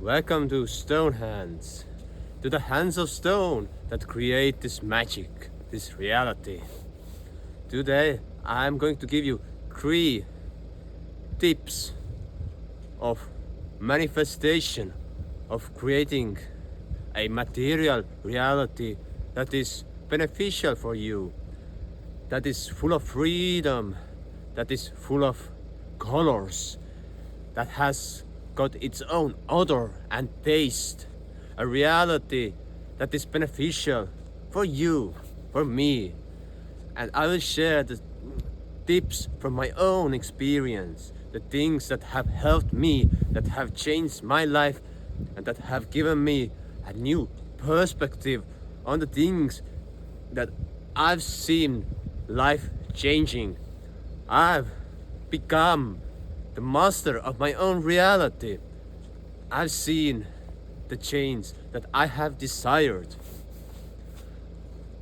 Welcome to Stone Hands, to the hands of stone that create this magic, this reality. Today I'm going to give you 3 tips of manifestation, of creating a material reality that is beneficial for you, that is full of freedom, that is full of colors, that has got its own odor and taste, a reality that is beneficial for you, for me. And I will share the tips from my own experience, the things that have helped me, that have changed my life, and that have given me a new perspective on the things that I've seen life changing. I've become the master of my own reality. I've seen the change that I have desired.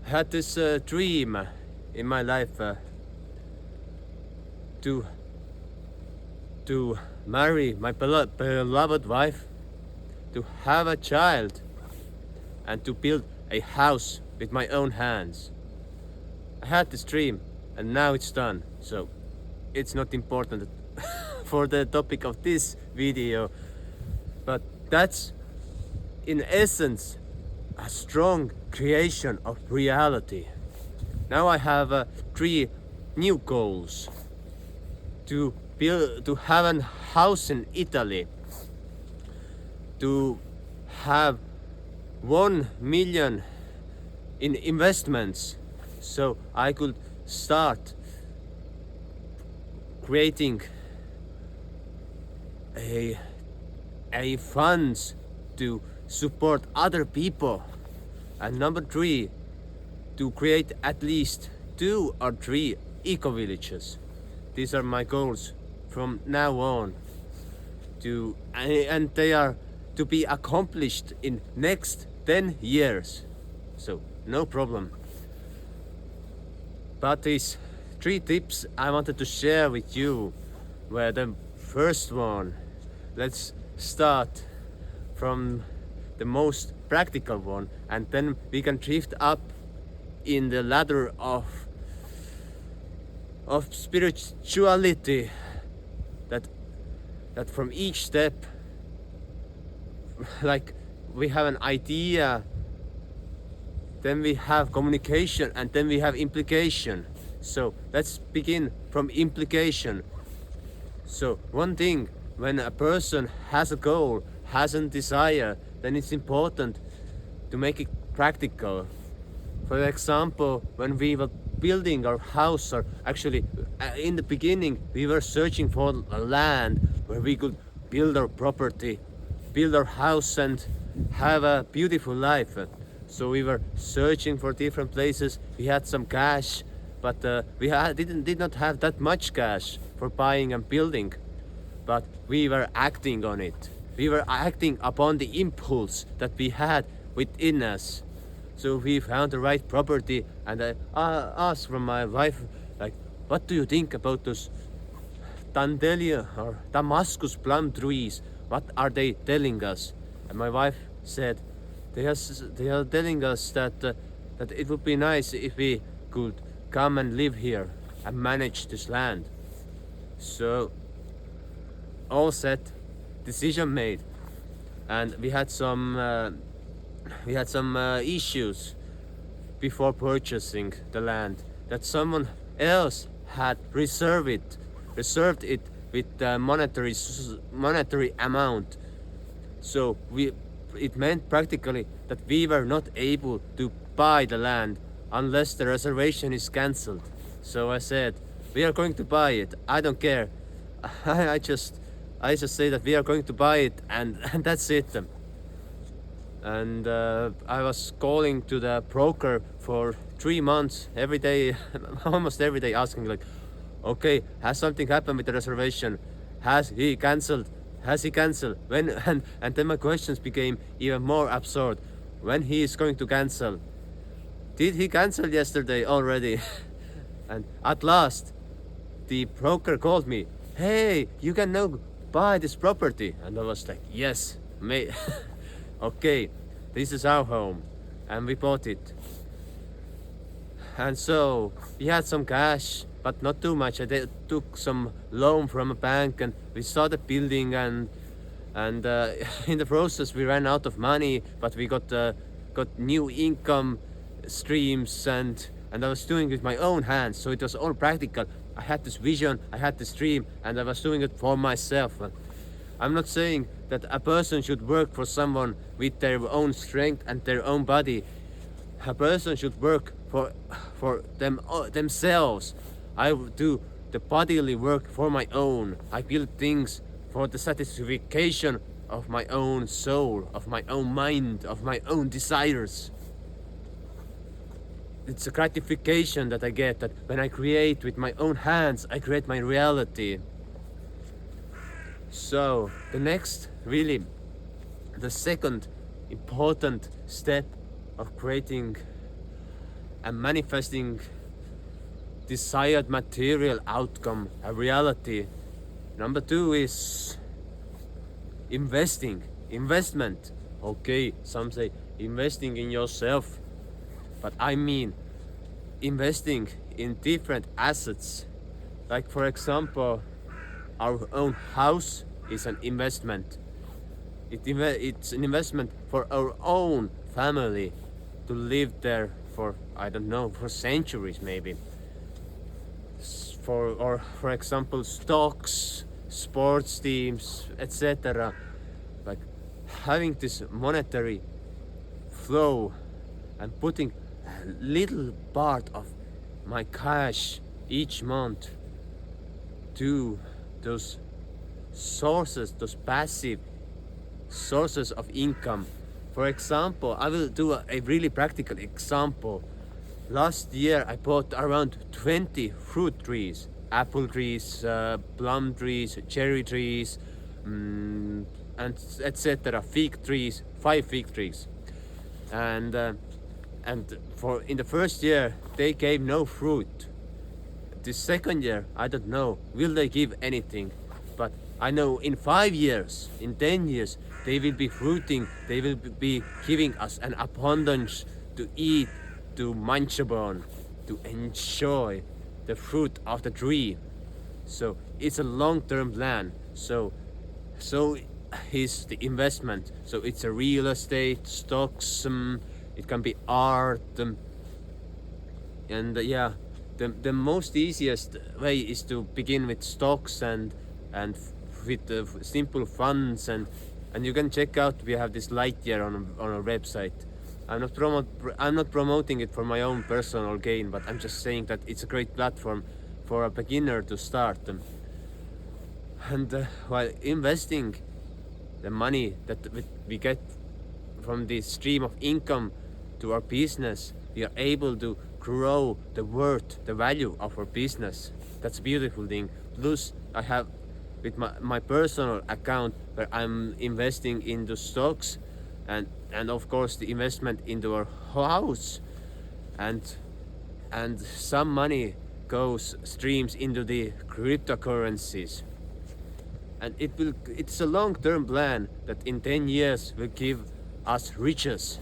I had this dream in my life to marry my beloved wife, to have a child, and to build a house with my own hands. I had this dream and now it's done, so it's not important for the topic of this video, but that's in essence a strong creation of reality. Now I have 3 new goals: to have a house in Italy, to have 1 million in investments so I could start creating a funds to support other people, and number 3, to create at least 2 or 3 eco-villages. These are my goals from now on, and they are to be accomplished in next 10 years, so no problem. But these 3 tips I wanted to share with you were the first one. Let's start from the most practical one, and then we can drift up in the ladder of spirituality, that from each step, like, we have an idea, then we have communication, and then we have implication. So let's begin from implication. So one thing, when a person has a goal, has a desire, then it's important to make it practical. For example, when we were building our house, or actually in the beginning we were searching for a land where we could build our property, build our house and have a beautiful life. So we were searching for different places. We had some cash, but we did not have that much cash for buying and building. But we were acting on it. We were acting upon the impulse that we had within us. So we found the right property, and I asked from my wife, like, what do you think about those Tandelia or Damascus plum trees? What are they telling us? And my wife said, they are telling us that it would be nice if we could come and live here and manage this land. So all set, decision made, and we had some issues before purchasing the land, that someone else had reserved it with a monetary amount. So it meant practically that we were not able to buy the land unless the reservation is cancelled. So I said, we are going to buy it, I don't care. I just say that we are going to buy it, and that's it. And I was calling to the broker for 3 months, every day, almost every day, asking, like, okay, has something happened with the reservation? Has he cancelled? When? And then my questions became even more absurd. When he is going to cancel? Did he cancel yesterday already? And at last the broker called me, hey, you can now buy this property. And I was like, yes, Okay, this is our home, and we bought it. And so we had some cash, but not too much. I took some loan from a bank, and we started building, and in the process we ran out of money, but we got new income streams, and I was doing it with my own hands, so it was all practical. I had this vision, I had this dream, and I was doing it for myself. I'm not saying that a person should work for someone with their own strength and their own body. A person should work for themselves. I do the bodily work for my own. I build things for the satisfaction of my own soul, of my own mind, of my own desires. It's a gratification that I get, that when I create with my own hands, I create my reality. So the second important step of creating and manifesting desired material outcome, a reality. Number 2 is investment. Okay, some say investing in yourself, but I mean investing in different assets. Like for example, our own house is an investment. It's an investment for our own family to live there for, I don't know, for centuries maybe. For example, stocks, sports teams, etc. Like having this monetary flow and putting a little part of my cash each month to those sources, those passive sources of income. For example, I will do a really practical example. Last year I bought around 20 fruit trees, apple trees, plum trees, cherry trees, and etc. Fig trees, 5 fig trees, and for in the first year they gave no fruit. The second year, I don't know, will they give anything? But I know in 5 years, in 10 years, they will be fruiting, they will be giving us an abundance to eat, to munch upon, to enjoy the fruit of the tree. So it's a long-term plan. So is the investment. So it's a real estate, stocks, it can be art, and yeah. The most easiest way is to begin with stocks and with simple funds, and you can check out, we have this Lightyear on our website. I'm not promoting it for my own personal gain, but I'm just saying that it's a great platform for a beginner to start. And while investing the money that we get from this stream of income to our business, we are able to grow the worth, the value of our business. That's a beautiful thing. Plus, I have with my personal account where I'm investing into stocks, and of course the investment into our house, and some money streams into the cryptocurrencies. And it's a long-term plan that in 10 years will give us riches,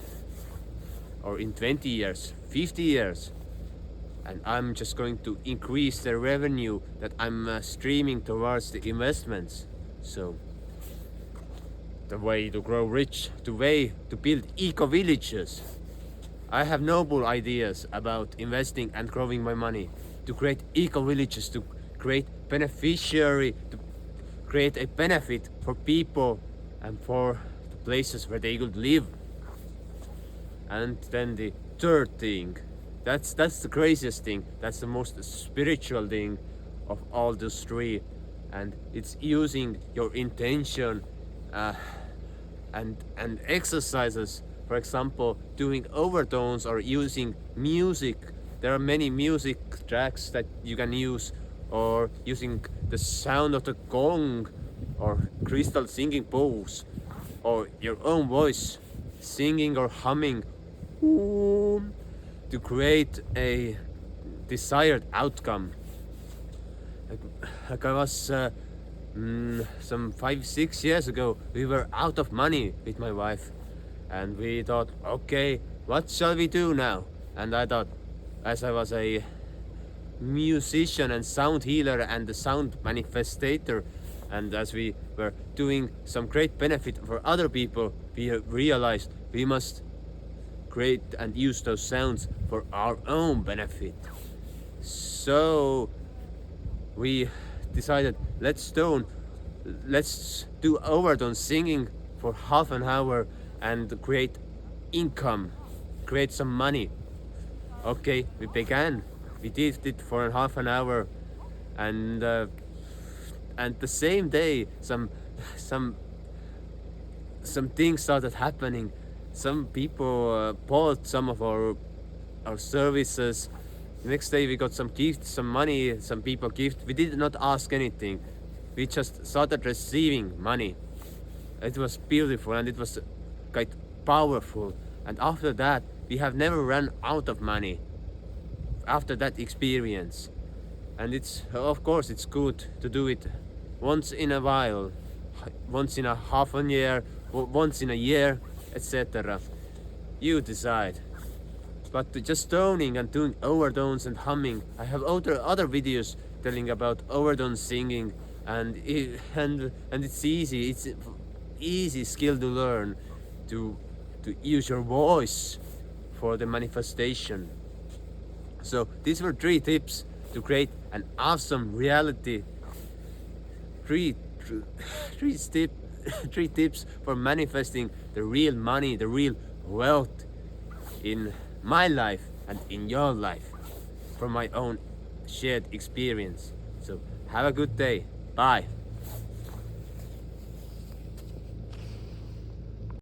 or in 20 years, 50 years. And I'm just going to increase the revenue that I'm streaming towards the investments. So the way to grow rich, the way to build eco-villages. I have noble ideas about investing and growing my money to create eco-villages, to create to create a benefit for people and for the places where they could live. And then the third thing, that's the craziest thing, that's the most spiritual thing of all those three, and it's using your intention and exercises. For example, doing overtones or using music. There are many music tracks that you can use, or using the sound of the gong or crystal singing bowls, or your own voice singing or humming to create a desired outcome. Like I was some 5-6 years ago, we were out of money with my wife, and we thought, okay, what shall we do now? And I thought, as I was a musician and sound healer and the sound manifestator, and as we were doing some great benefit for other people, we realized we must create and use those sounds for our own benefit. So we decided, let's do overdone singing for half an hour and create income, create some money. Okay, we began. We did it for half an hour, and the same day some things started happening. Some people bought some of our services. The next day we got some gifts, some money, some people gift. We did not ask anything. We just started receiving money. It was beautiful and it was quite powerful. And after that, we have never run out of money. After that experience. And it's, of course, it's good to do it once in a while, once in a half a year, once in a year, etc. You decide. But just toning and doing overtones and humming, I have other videos telling about overdone singing, and it's easy. It's easy skill to learn, to use your voice for the manifestation. So these were 3 tips to create an awesome reality. 3 tips for manifesting the real money, the real wealth in my life and in your life, from my own shared experience. So have a good day. Bye.